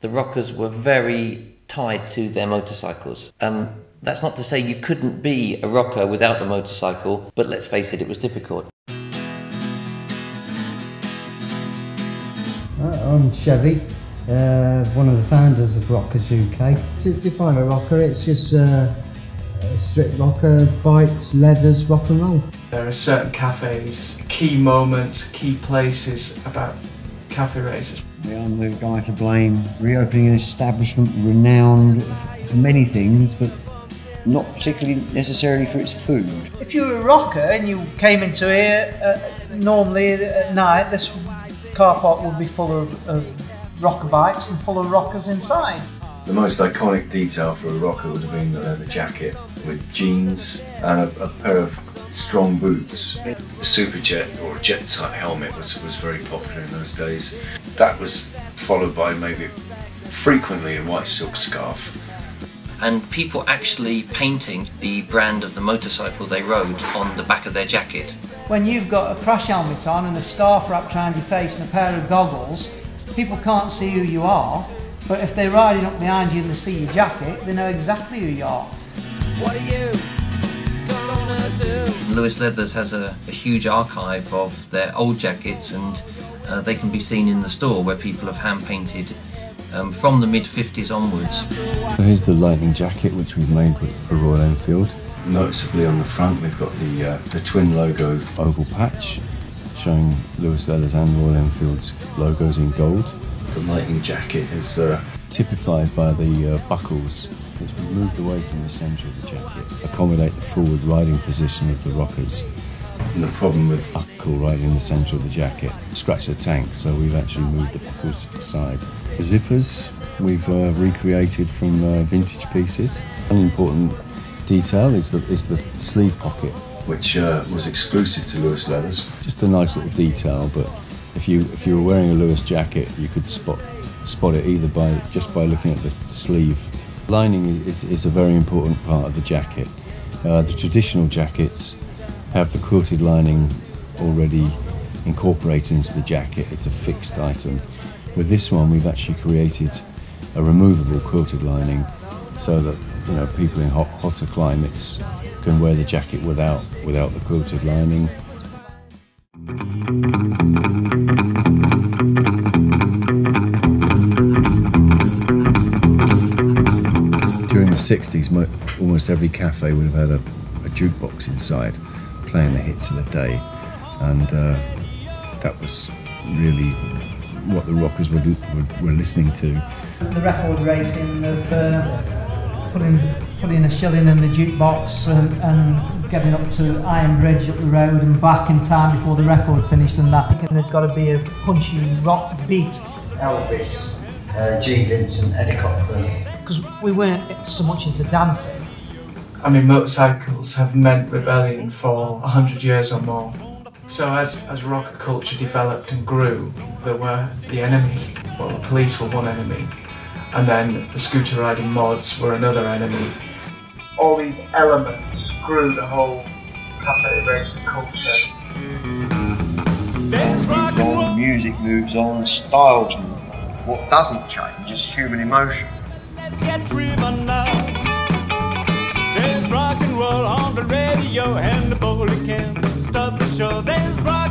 the rockers were very tied to their motorcycles. That's not to say you couldn't be a rocker without the motorcycle, but let's face it, it was difficult. I'm Chevy, one of the founders of Rockers UK. To define a rocker, it's just a strip rocker, bikes, leathers, rock and roll. There are certain cafes, key moments, key places about cafe races. I'm the guy to blame, reopening an establishment renowned for many things, but not particularly necessarily for its food. If you were a rocker and you came into here, normally at night, this car park would be full of rocker bikes and full of rockers inside. The most iconic detail for a rocker would have been the leather jacket with jeans and a pair of strong boots. The superjet or jet type helmet was very popular in those days. That was followed by maybe frequently a white silk scarf. And people actually painting the brand of the motorcycle they rode on the back of their jacket. When you've got a crash helmet on and a scarf wrapped around your face and a pair of goggles, people can't see who you are, but if they're riding up behind you and they see your jacket, they know exactly who you are. What are you gonna do? Lewis Leathers has a huge archive of their old jackets, and they can be seen in the store where people have hand painted from the mid-50s onwards. So here's the lightning jacket which we've made for Royal Enfield. Noticeably on the front we've got the twin logo oval patch showing Lewis Leathers and Royal Enfield's logos in gold. The lightning jacket is typified by the buckles which we've moved away from the centre of the jacket, accommodate the forward riding position of the rockers. And the problem with buckle right in the centre of the jacket, scratch the tank, so we've actually moved the buckles to the side. The zippers we've recreated from vintage pieces. An important detail is the sleeve pocket, which was exclusive to Lewis Leathers. Just a nice little detail, but if you were wearing a Lewis jacket, you could spot it either just by looking at the sleeve. Lining is a very important part of the jacket. The traditional jackets have the quilted lining already incorporated into the jacket. It's a fixed item. With this one, we've actually created a removable quilted lining so that people in hotter climates can wear the jacket without the quilted lining. During the 60s, almost every cafe would have had a jukebox inside, playing the hits of the day, and that was really what the rockers were listening to. The record racing of putting a shilling in the jukebox and getting up to Iron Bridge up the road and back in time before the record finished and that. And there's got to be a punchy rock beat. Elvis, G. Vincent, Eddie Cochran. Because we weren't so much into dancing. I mean, motorcycles have meant rebellion for 100 years or more. So as rocker culture developed and grew, there were the enemy. Well, the police were one enemy, and then the scooter riding mods were another enemy. All these elements grew the whole cafe racing culture. Music moves on, styles move on. What doesn't change is human emotion. Get driven now. There's rock and roll on the radio, and the bowling can stop the show. There's rock